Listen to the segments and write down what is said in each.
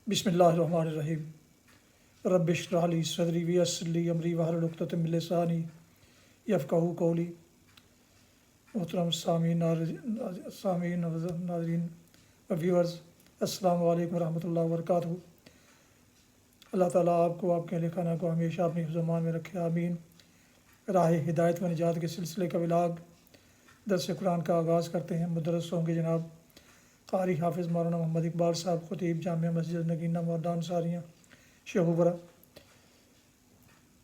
بسم اللہ الرحمن الرحیم رب اشرح لی صدری ویسر لی امری واحلل عقدۃ من لسانی یفقہوا قولی۔ محترم سامعین ناظرین و ویورز، السلام علیکم ورحمۃ اللہ وبرکاتہ۔ اللہ تعالیٰ آپ کو، آپ کے اہل خانہ کو ہمیشہ اپنی حفظ و امان میں رکھے، آمین۔ راہ ہدایت و نجات کے سلسلے کا ولاگ درس قرآن کا آغاز کرتے ہیں۔ مدرس ہوں گے جناب قاری حافظ مولانا محمد اقبال صاحب، خطیب جامعہ مسجد نگینہ مردان ساریاں شیخوپورہ۔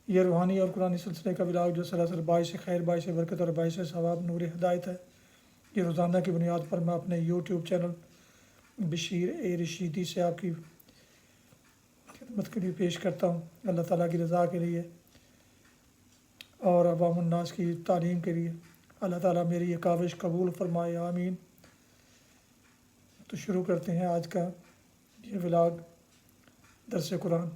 یہ روحانی اور قرآنی سلسلے کا ولاگ جو سراسر باعث خیر، باعث برکت اور باعث ثواب نور ہدایت ہے، یہ روزانہ کی بنیاد پر میں اپنے یوٹیوب چینل بشیر اے رشیدی سے آپ کی خدمت کے لیے پیش کرتا ہوں، اللہ تعالیٰ کی رضا کے لیے اور عوام الناس کی تعلیم کے لیے۔ اللہ تعالیٰ میری یہ کاوش قبول فرمائے، آمین۔ تو شروع کرتے ہیں آج کا یہ ولاگ درس قرآن۔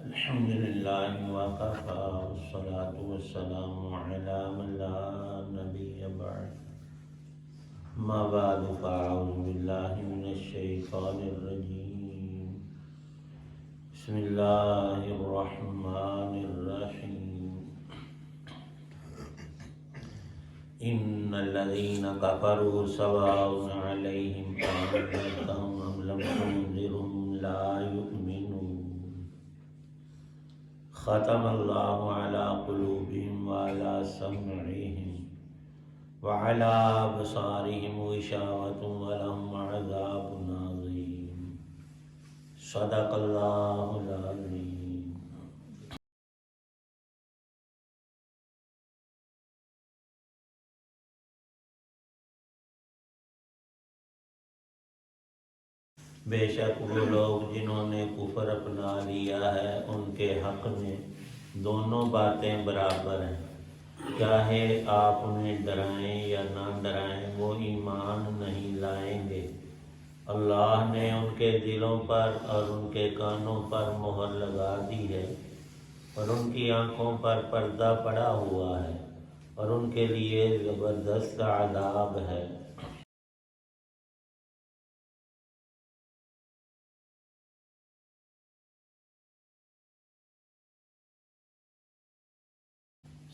الحمدللہ وکفی والصلاۃ والسلام علی من لا نبی بعد، ما بعد فاعوذ باللہ من الشیطان الرجیم، بسم اللہ الرحمن الرحیم۔ ان الذین کفروا سواء علیہم انذرتہم ام لم تنذرہم لا یؤمنون۔ ختم اللہ علی قلوبہم وعلی سمعہم وعلی ابصارہم غشاوۃ ولہم عذاب عظیم۔ صدق اللہ العظیم۔ بے شک وہ لوگ جنہوں نے کفر اپنا لیا ہے، ان کے حق میں دونوں باتیں برابر ہیں، چاہے آپ انہیں ڈرائیں یا نہ ڈرائیں، وہ ایمان نہیں لائیں گے۔ اللہ نے ان کے دلوں پر اور ان کے کانوں پر مہر لگا دی ہے، اور ان کی آنکھوں پر پردہ پڑا ہوا ہے، اور ان کے لیے زبردست عذاب ہے۔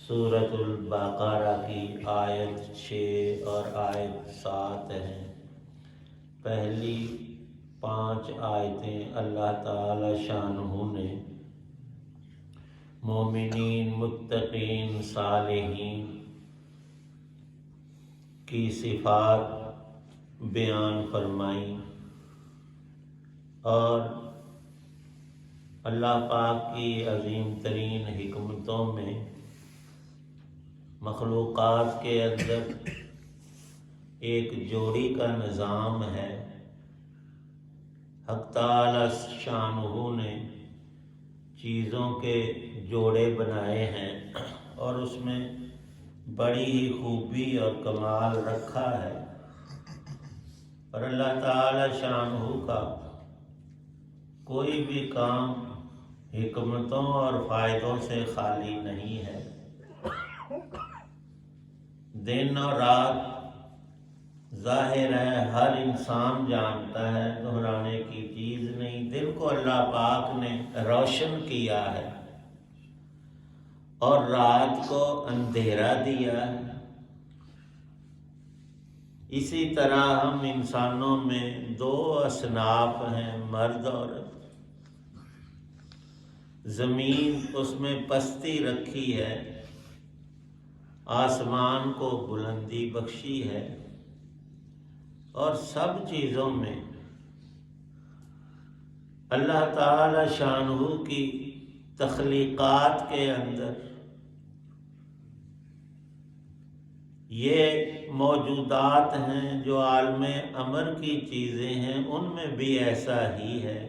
سورۃ البقرہ کی آیت 6 اور آیت 7 ہیں۔ پہلی 5 آیتیں اللہ تعالی شانہ نے مومنین، متقین، صالحین کی صفات بیان فرمائیں، اور اللہ پاک کی عظیم ترین حکمتوں میں مخلوقات کے اندر ایک جوڑی کا نظام ہے۔ حق تعالی شانہ نے چیزوں کے جوڑے بنائے ہیں، اور اس میں بڑی ہی خوبی اور کمال رکھا ہے، اور اللہ تعالی شانہ کا کوئی بھی کام حکمتوں اور فائدوں سے خالی نہیں ہے۔ دن اور رات ظاہر ہے، ہر انسان جانتا ہے، دہرانے کی چیز نہیں۔ دن کو اللہ پاک نے روشن کیا ہے اور رات کو اندھیرا دیا ہے۔ اسی طرح ہم انسانوں میں 2 اصناف ہیں، مرد اور عورت۔ زمین، اس میں پستی رکھی ہے، آسمان کو بلندی بخشی ہے، اور سب چیزوں میں اللہ تعالی شانہ کی تخلیقات کے اندر یہ موجودات ہیں جو عالم امر کی چیزیں ہیں، ان میں بھی ایسا ہی ہے۔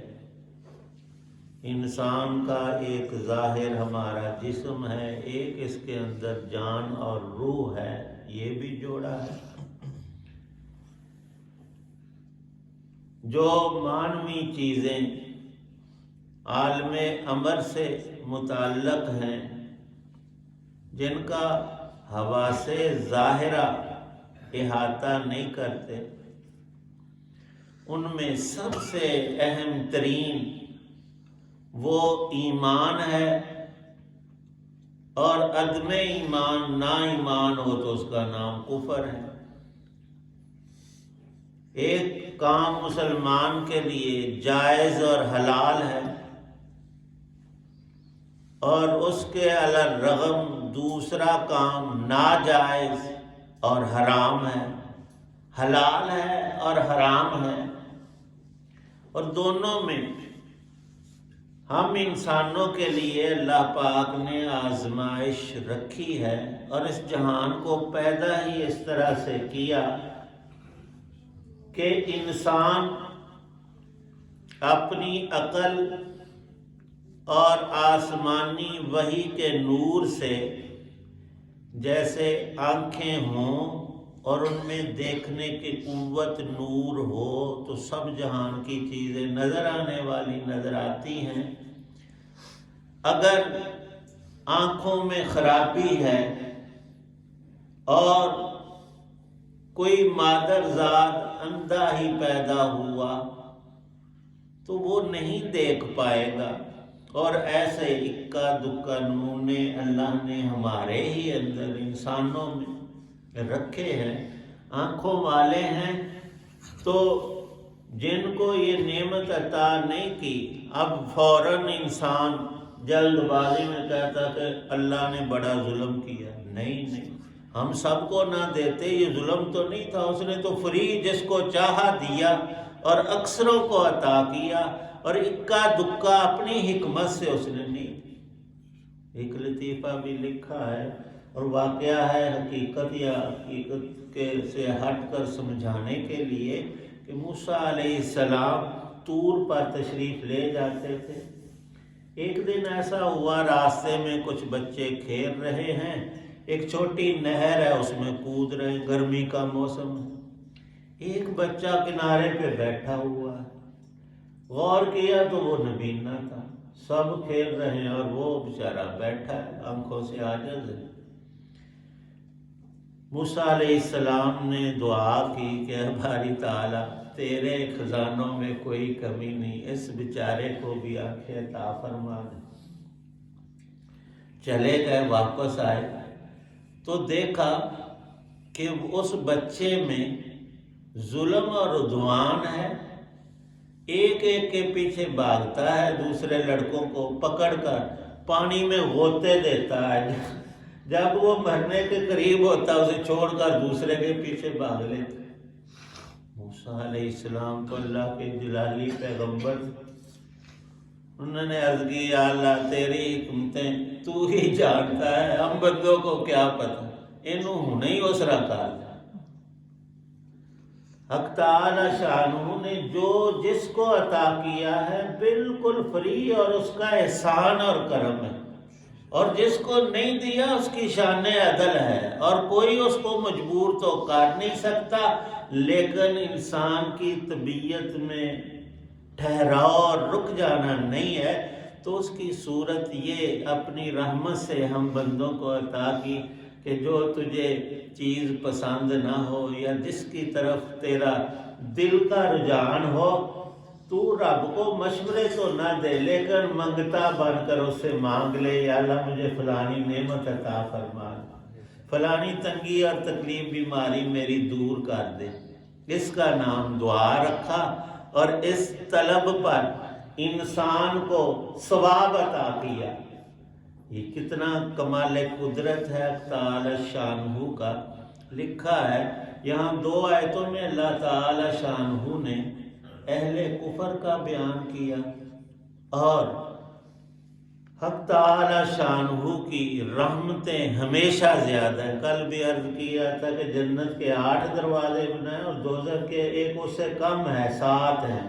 انسان کا ایک ظاہر ہمارا جسم ہے، ایک اس کے اندر جان اور روح ہے، یہ بھی جوڑا ہے۔ جو معنوی چیزیں عالم امر سے متعلق ہیں، جن کا حواس ظاہرہ احاطہ نہیں کرتے، ان میں سب سے اہم ترین وہ ایمان ہے، اور عدم ایمان نا ایمان ہو تو اس کا نام کفر ہے۔ ایک کام مسلمان کے لیے جائز اور حلال ہے، اور اس کے علی الرغم دوسرا کام ناجائز اور حرام ہے، حلال ہے اور حرام ہے، اور دونوں میں ہم انسانوں کے لیے اللہ پاک نے آزمائش رکھی ہے، اور اس جہان کو پیدا ہی اس طرح سے کیا کہ انسان اپنی عقل اور آسمانی وحی کے نور سے، جیسے آنکھیں ہوں اور ان میں دیکھنے کی قوت نور ہو تو سب جہان کی چیزیں نظر آنے والی نظر آتی ہیں۔ اگر آنکھوں میں خرابی ہے اور کوئی مادر ذات اندھا ہی پیدا ہوا تو وہ نہیں دیکھ پائے گا، اور ایسے اکا دکا نمونے اللہ نے ہمارے ہی اندر انسانوں میں رکھے ہیں۔ آنکھوں والے ہیں تو جن کو یہ نعمت عطا نہیں کی، اب فوراً انسان جلد بازی میں کہتا کہ اللہ نے بڑا ظلم کیا۔ نہیں، ہم سب کو نہ دیتے یہ ظلم تو نہیں تھا، اس نے تو فری جس کو چاہا دیا اور اکثروں کو عطا کیا، اور اکا دکا اپنی حکمت سے اس نے نہیں۔ ایک لطیفہ بھی لکھا ہے اور واقعہ ہے، حقیقت یا حقیقت کے سے ہٹ کر سمجھانے کے لیے، کہ موسیٰ علیہ السلام طور پر تشریف لے جاتے تھے۔ ایک دن ایسا ہوا راستے میں کچھ بچے کھیل رہے ہیں، ایک چھوٹی نہر ہے اس میں کود رہے، گرمی کا موسم ہے، ایک بچہ کنارے پہ بیٹھا ہوا ہے، غور کیا تو وہ نبینا تھا، سب کھیل رہے ہیں اور وہ بیچارہ بیٹھا ہے، آنکھوں سے عاجز ہے۔ موسیٰ علیہ السلام نے دعا کی کہ اے باری تعالیٰ تیرے خزانوں میں کوئی کمی نہیں، اس بیچارے کو بھی آنکھیں عطا فرما دے۔ چلے گئے، واپس آئے تو دیکھا کہ اس بچے میں ظلم اور عدوان ہے، ایک ایک کے پیچھے بھاگتا ہے، دوسرے لڑکوں کو پکڑ کر پانی میں غوطے دیتا ہے، جب وہ مرنے کے قریب ہوتا اسے چھوڑ کر دوسرے کے پیچھے بھاگ لیتا۔ موسیٰ علیہ السلام تو اللہ کے جلالی پیغمبر، انہوں نے عرض کی یا اللہ تیری حکمتیں تو ہی جانتا ہے، ہم بندوں کو کیا پتہ، انہوں ہونے ہی اس رکھا۔ حق تعالی شانہ نے جو جس کو عطا کیا ہے بالکل فری، اور اس کا احسان اور کرم ہے، اور جس کو نہیں دیا اس کی شان عدل ہے، اور کوئی اس کو مجبور تو کر نہیں سکتا، لیکن انسان کی طبیعت میں ٹھہراؤ اور رک جانا نہیں ہے، تو اس کی صورت یہ اپنی رحمت سے ہم بندوں کو عطا کی کہ جو تجھے چیز پسند نہ ہو یا جس کی طرف تیرا دل کا رجحان ہو، تو رب کو مشورے تو نہ دے لیکن منگتا بن کر اس سے مانگ لے، یا اللہ مجھے فلانی نعمت عطا فرما، فلانی تنگی اور تکلیف بیماری میری دور کر دے۔ اس کا نام دعا رکھا، اور اس طلب پر انسان کو ثواب عطا کیا۔ یہ کتنا کمال قدرت ہے تعالی شانہ کا۔ لکھا ہے یہاں 2 آیتوں میں اللہ تعالی شانہ نے اہل کفر کا بیان کیا، اور حق تعالی شانہ کی رحمتیں ہمیشہ زیادہ ہیں۔ کل بھی عرض کیا تھا کہ جنت کے 8 دروازے بنائے اور دوزخ کے ایک اس سے کم ہے، 7 ہیں۔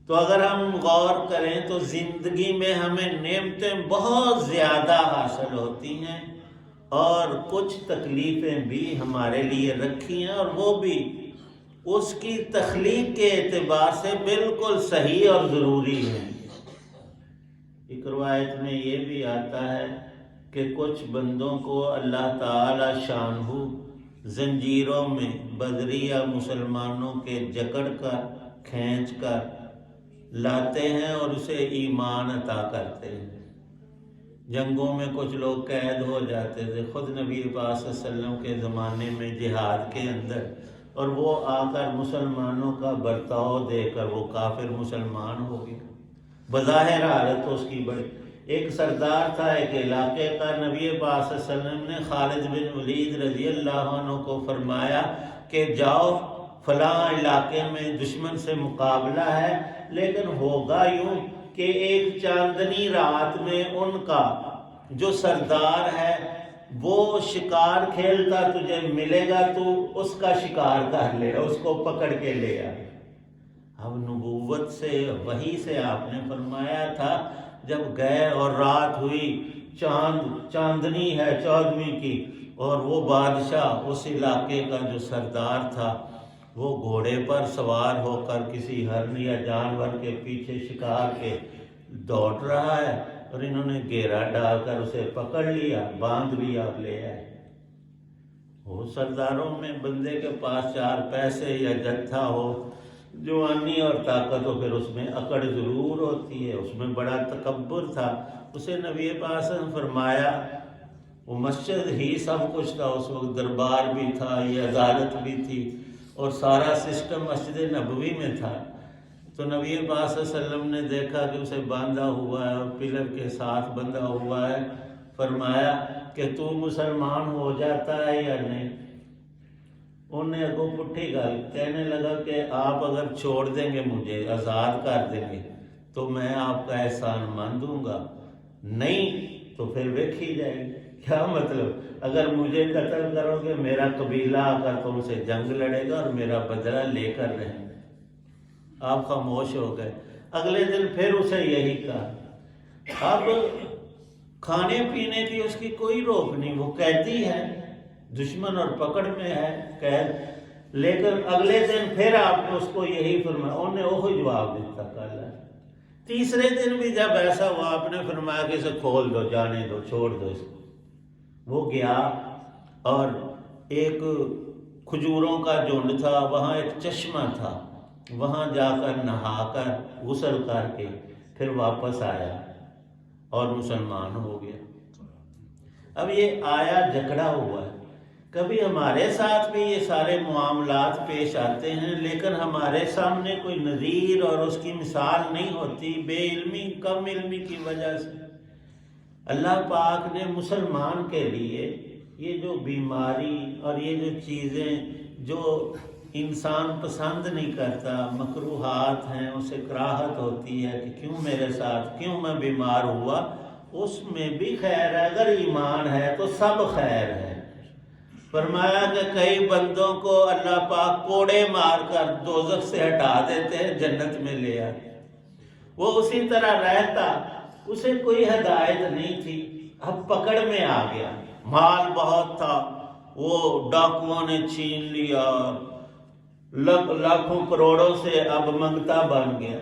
تو اگر ہم غور کریں تو زندگی میں ہمیں نعمتیں بہت زیادہ حاصل ہوتی ہیں، اور کچھ تکلیفیں بھی ہمارے لیے رکھی ہیں، اور وہ بھی اس کی تخلیق کے اعتبار سے بالکل صحیح اور ضروری ہیں۔ ایک روایت میں یہ بھی آتا ہے کہ کچھ بندوں کو اللہ تعالی شانہ زنجیروں میں بدریہ مسلمانوں کے جکڑ کر کھینچ کر لاتے ہیں اور اسے ایمان عطا کرتے ہیں۔ جنگوں میں کچھ لوگ قید ہو جاتے تھے، خود نبی پاک صلی اللہ علیہ وسلم کے زمانے میں جہاد کے اندر، اور وہ آ کر مسلمانوں کا برتاؤ دے کر وہ کافر مسلمان ہو گیا۔ بظاہر حالت اس کی بڑی، ایک سردار تھا ایک علاقے کا، نبی پاک صلی اللہ علیہ وسلم نے خالد بن ولید رضی اللہ عنہ کو فرمایا کہ جاؤ فلاں علاقے میں دشمن سے مقابلہ ہے، لیکن ہوگا یوں کہ ایک چاندنی رات میں ان کا جو سردار ہے وہ شکار کھیلتا تجھے ملے گا، تو اس کا شکار کر لے، اس کو پکڑ کے لے آ۔ اب نبوت سے وحی سے آپ نے فرمایا تھا، جب گئے اور رات ہوئی، چاندنی ہے 14ویں کی، اور وہ بادشاہ اس علاقے کا جو سردار تھا وہ گھوڑے پر سوار ہو کر کسی ہرن یا جانور کے پیچھے شکار کے دوڑ رہا ہے، اور انہوں نے گھیرا ڈال کر اسے پکڑ لیا، باندھ لیا اور لے آئے۔ وہ سرداروں میں بندے کے پاس 4 پیسے یا جتھا ہو، جوانی اور طاقت ہو، پھر اس میں اکڑ ضرور ہوتی ہے، اس میں بڑا تکبر تھا۔ اسے نبی پاک نے فرمایا، وہ مسجد ہی سب کچھ تھا اس وقت، دربار بھی تھا، یہ عدالت بھی تھی، اور سارا سسٹم مسجد نبوی میں تھا۔ تو نبی پاک صلی اللہ علیہ وسلم نے دیکھا کہ اسے باندھا ہوا ہے اور پلر کے ساتھ بندھا ہوا ہے، فرمایا کہ تو مسلمان ہو جاتا ہے یا نہیں؟ انہیں اگو پٹھی گل کہنے لگا کہ آپ اگر چھوڑ دیں گے، مجھے آزاد کر دیں گے، تو میں آپ کا احسان مان دوں گا، نہیں تو پھر ویکھی جائے گی۔ کیا مطلب؟ اگر مجھے قتل کرو گے، میرا قبیلہ آ کر تم سے جنگ لڑے گا اور میرا بدلہ لے کر رہیں گے۔ آپ خاموش ہو گئے۔ اگلے دن پھر اسے یہی کہا۔ اب کھانے پینے کی اس کی کوئی روک نہیں، وہ قیدی ہے، دشمن اور پکڑ میں ہے قید، لیکن اگلے دن پھر آپ نے اس کو یہی فرمایا، انہوں نے وہی جواب دیتا کل ہے۔ تیسرے دن بھی جب ایسا ہوا، آپ نے فرمایا کہ اسے کھول دو، جانے دو، چھوڑ دو اس کو۔ وہ گیا اور ایک کھجوروں کا جھنڈ تھا، وہاں ایک چشمہ تھا، وہاں جا کر نہا کر غسل کر کے پھر واپس آیا اور مسلمان ہو گیا۔ اب یہ آیا جکڑا ہوا ہے۔ کبھی ہمارے ساتھ بھی یہ سارے معاملات پیش آتے ہیں، لیکن ہمارے سامنے کوئی نظیر اور اس کی مثال نہیں ہوتی، بے علمی، کم علمی کی وجہ سے۔ اللہ پاک نے مسلمان کے لیے یہ جو بیماری اور یہ جو چیزیں جو انسان پسند نہیں کرتا، مکروہات ہیں، اسے کراہت ہوتی ہے کہ کیوں میرے ساتھ، کیوں میں بیمار ہوا، اس میں بھی خیر ہے۔ اگر ایمان ہے تو سب خیر ہے۔ فرمایا کہ کئی بندوں کو اللہ پاک کوڑے مار کر دوزخ سے ہٹا دیتے ہیں، جنت میں لے آتے، وہ اسی طرح رہتا، اسے کوئی ہدایت نہیں تھی۔ اب پکڑ میں آ گیا، مال بہت تھا، وہ ڈاکوؤں نے چھین لیا، لاکھوں کروڑوں سے اب منگتا بن گیا۔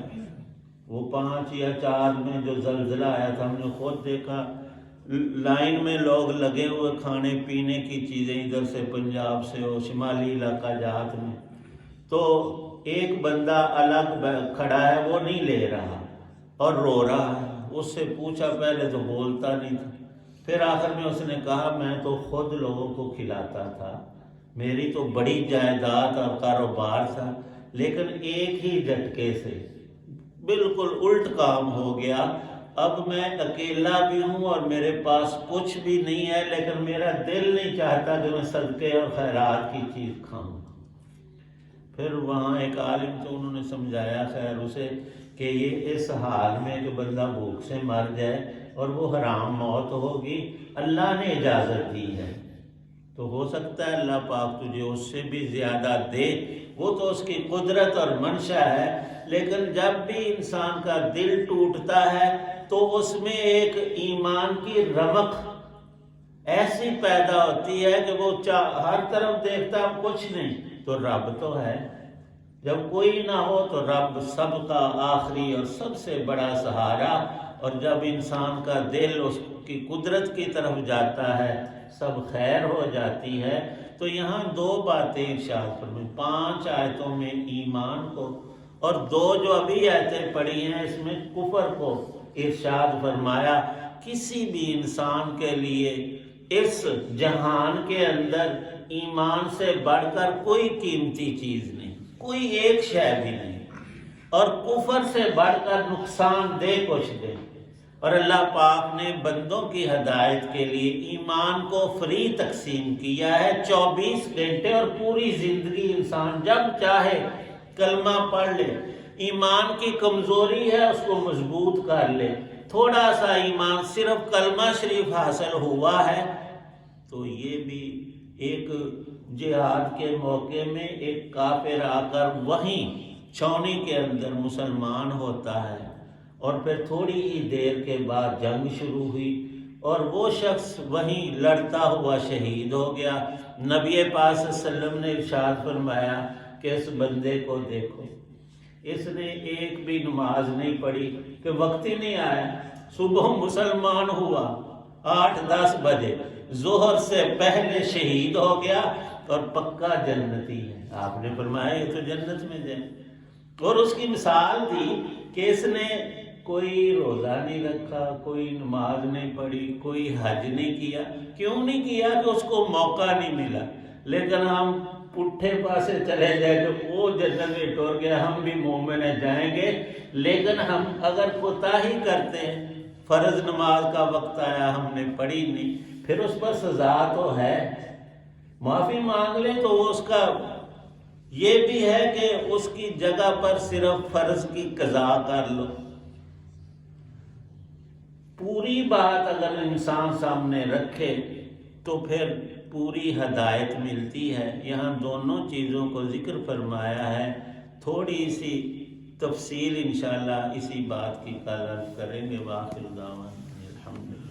وہ 5 یا 4 میں جو زلزلہ آیا تھا، ہم نے خود دیکھا، لائن میں لوگ لگے ہوئے، کھانے پینے کی چیزیں ادھر سے پنجاب سے ہو، شمالی علاقہ جات میں، تو ایک بندہ الگ کھڑا ہے، وہ نہیں لے رہا اور رو رہا ہے۔ اس سے پوچھا، پہلے تو بولتا نہیں تھا، پھر آخر میں اس نے کہا میں تو خود لوگوں کو کھلاتا تھا، میری تو بڑی جائیداد اور کاروبار تھا، لیکن ایک ہی جھٹکے سے بالکل الٹ کام ہو گیا۔ اب میں اکیلا بھی ہوں اور میرے پاس کچھ بھی نہیں ہے، لیکن میرا دل نہیں چاہتا کہ میں صدقے اور خیرات کی چیز کھاؤں۔ پھر وہاں ایک عالم تو انہوں نے سمجھایا خیر اسے کہ یہ اس حال میں کہ بندہ بھوک سے مر جائے اور وہ حرام موت ہوگی، اللہ نے اجازت دی ہے، تو ہو سکتا ہے اللہ پاک تجھے اس سے بھی زیادہ دے، وہ تو اس کی قدرت اور منشا ہے۔ لیکن جب بھی انسان کا دل ٹوٹتا ہے تو اس میں ایک ایمان کی رمق ایسی پیدا ہوتی ہے کہ وہ ہر طرف دیکھتا ہے کچھ نہیں، تو رب تو ہے۔ جب کوئی نہ ہو تو رب سب کا آخری اور سب سے بڑا سہارا، اور جب انسان کا دل اس کی قدرت کی طرف جاتا ہے سب خیر ہو جاتی ہے۔ تو یہاں دو باتیں ارشاد فرمائیں، 5 آیتوں میں ایمان کو، اور 2 جو ابھی آیتیں پڑھی ہیں اس میں کفر کو ارشاد فرمایا۔ کسی بھی انسان کے لیے اس جہان کے اندر ایمان سے بڑھ کر کوئی قیمتی چیز نہیں، کوئی ایک شے بھی نہیں، اور کفر سے بڑھ کر نقصان دہ کچھ دے۔ اور اللہ پاک نے بندوں کی ہدایت کے لیے ایمان کو فری تقسیم کیا ہے، 24 گھنٹے اور پوری زندگی انسان جب چاہے کلمہ پڑھ لے۔ ایمان کی کمزوری ہے اس کو مضبوط کر لے، تھوڑا سا ایمان صرف کلمہ شریف حاصل ہوا ہے تو یہ بھی ایک جہاد کے موقع میں ایک کافر آ کر وہیں چھاؤنی کے اندر مسلمان ہوتا ہے، اور پھر تھوڑی ہی دیر کے بعد جنگ شروع ہوئی اور وہ شخص وہیں لڑتا ہوا شہید ہو گیا۔ نبی پاک صلی اللہ علیہ وسلم نے ارشاد فرمایا کہ اس بندے کو دیکھو، اس نے ایک بھی نماز نہیں پڑھی کہ وقت ہی نہیں آیا، صبح مسلمان ہوا 8-10 بجے، ظہر سے پہلے شہید ہو گیا اور پکا جنتی ہے۔ آپ نے فرمایا یہ تو جنت میں جائے۔ اور اس کی مثال دی کہ اس نے کوئی روزہ نہیں رکھا، کوئی نماز نہیں پڑھی، کوئی حج نہیں کیا۔ کیوں نہیں کیا؟ کہ اس کو موقع نہیں ملا۔ لیکن ہم پٹھے پاسے چلے جائے کہ وہ جنت میں ٹور گیا، ہم بھی مومن ہیں جائیں گے، لیکن ہم اگر کوتاہی کرتے ہیں، فرض نماز کا وقت آیا ہم نے پڑھی نہیں، پھر اس پر سزا تو ہے، معافی مانگ لیں تو وہ اس کا یہ بھی ہے کہ اس کی جگہ پر صرف فرض کی قضا کر لو۔ پوری بات اگر انسان سامنے رکھے تو پھر پوری ہدایت ملتی ہے۔ یہاں دونوں چیزوں کو ذکر فرمایا ہے، تھوڑی سی تفصیل انشاءاللہ اسی بات کی کل عرض کریں گے۔ وآخر دعوانا الحمدللہ۔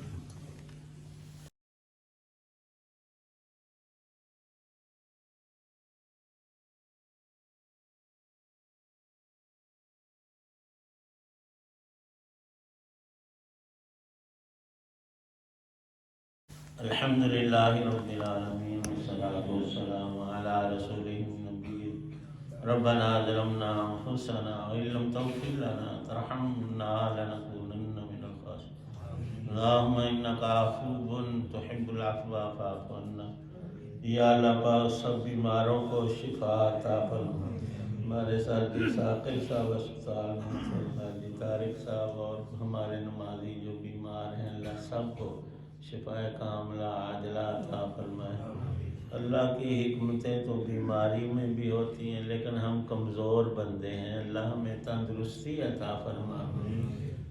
الحمدللہ رب العالمین والصلاة والسلام علی رسولہ النبی۔ ربنا ظلمنا انفسنا وإن لم تغفر لنا ترحمنا لنکونن من الخاسرین۔ اللہم انک عفو تحب العفو فاعف عنا۔ یا اللہ پاک سب بیماروں کو شفا عطا فرما۔ ہمارے ساتھی ثاقب صاحب اسپتال میں، طارق صاحب اور ہمارے نمازی جو بیمار ہیں، اللہ سب کو شفاء کاملہ عاجلہ عطا فرمائے۔ اللہ کی حکمتیں تو بیماری میں بھی ہوتی ہیں، لیکن ہم کمزور بندے ہیں، اللہ ہمیں تندرستی عطا فرما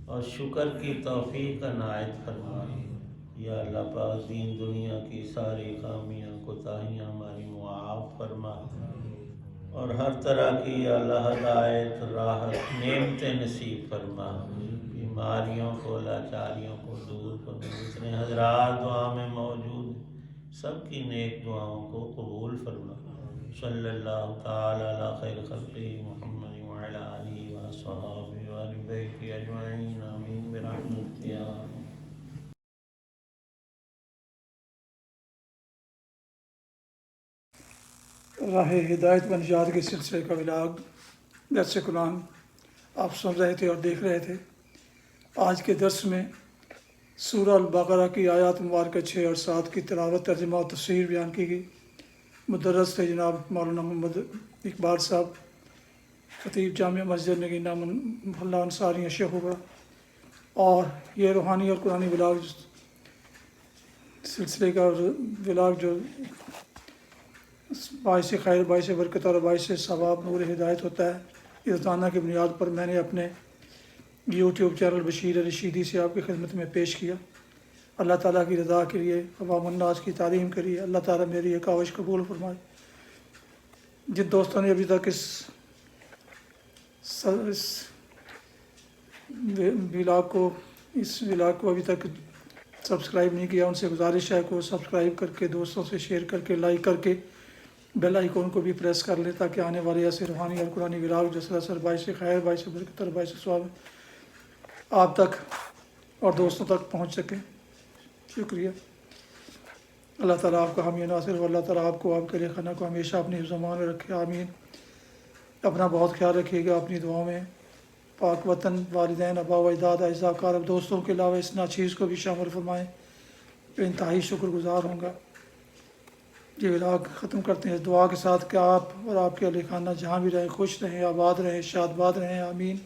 اور شکر کی توفیق عنایت فرما۔ یا اللہ پاک دین دنیا کی ساری خامیاں کوتاہیاں ہماری معاف فرما، اور ہر طرح کی یا اللہ ہدایت راحت نعمتیں نصیب فرما۔ بیماریوں کو لاچاریوں کو دور فرما۔ جتنے حضرات دعا میں موجود ہیں سب کی نیک دعاؤں کو قبول فرما۔ صلی اللہ تعالی علی خیر خلقہ محمد وعلی آلہ وصحبہ وآل بیتہ اجمعین، آمین برحمتک یا ارحم۔ راہ ہدایت و نجات کے سلسلے کا ولاگ درس قرآن آپ سن رہے تھے اور دیکھ رہے تھے۔ آج کے درس میں سورہ البقرہ کی آیات مبارکہ 6 اور 7 کی تلاوت، ترجمہ و تفسیر بیان کی گئی۔ مدرس تھے جناب مولانا محمد اقبال صاحب، خطیب جامع مسجد نگینہ محلہ انصاری شیخ ہوگا، اور یہ روحانی اور قرآنی ولاگ سلسلے کا ولاگ جو باعث خیر، باعث برکت اور باعث ثواب نور ہدایت ہوتا ہے، اس روزانہ کی بنیاد پر میں نے اپنے یوٹیوب چینل بشیر رشیدی سے آپ کی خدمت میں پیش کیا۔ اللہ تعالیٰ کی رضا کے لیے، عوام الناس کی تعلیم کے لیے اللہ تعالیٰ میری یہ کاوش قبول فرمائے۔ جن دوستوں نے ابھی تک اس ولاگ کو ابھی تک سبسکرائب نہیں کیا، ان سے گزارش ہے کو سبسکرائب کر کے دوستوں سے شیئر کر کے لائک کر کے بیل آئیکن کو بھی پریس کر لیں، تاکہ آنے والے ایسے روحانی اور قرآنی ولاگ جو سراسر باعث خیر، باعث برکت اور باعث ثواب آپ تک اور دوستوں تک پہنچ سکیں۔ شکریہ۔ اللہ تعالیٰ آپ کا حامی ناصر و اللہ تعالیٰ آپ کو، آپ کے لیے خانہ کو ہمیشہ اپنی حفظ و امان میں رکھے، آمین۔ اپنا بہت خیال رکھیے گا اپنی دعاؤں میں۔ پاک وطن، والدین، آبا و اجداد، اعزاء اقارب، دوستوں کے علاوہ اس ناچیز کو بھی شامل فرمائیں، انتہائی شکر گزار ہوں گا۔ یہ ولاگ ختم کرتے ہیں اس دعا کے ساتھ کہ آپ اور آپ کے اہل خانہ جہاں بھی رہیں خوش رہیں، آباد رہیں، شاد باد رہیں، آمین۔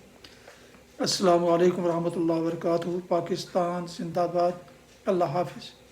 السلام علیکم ورحمۃ اللہ وبرکاتہ۔ پاکستان زندہ باد۔ اللہ حافظ۔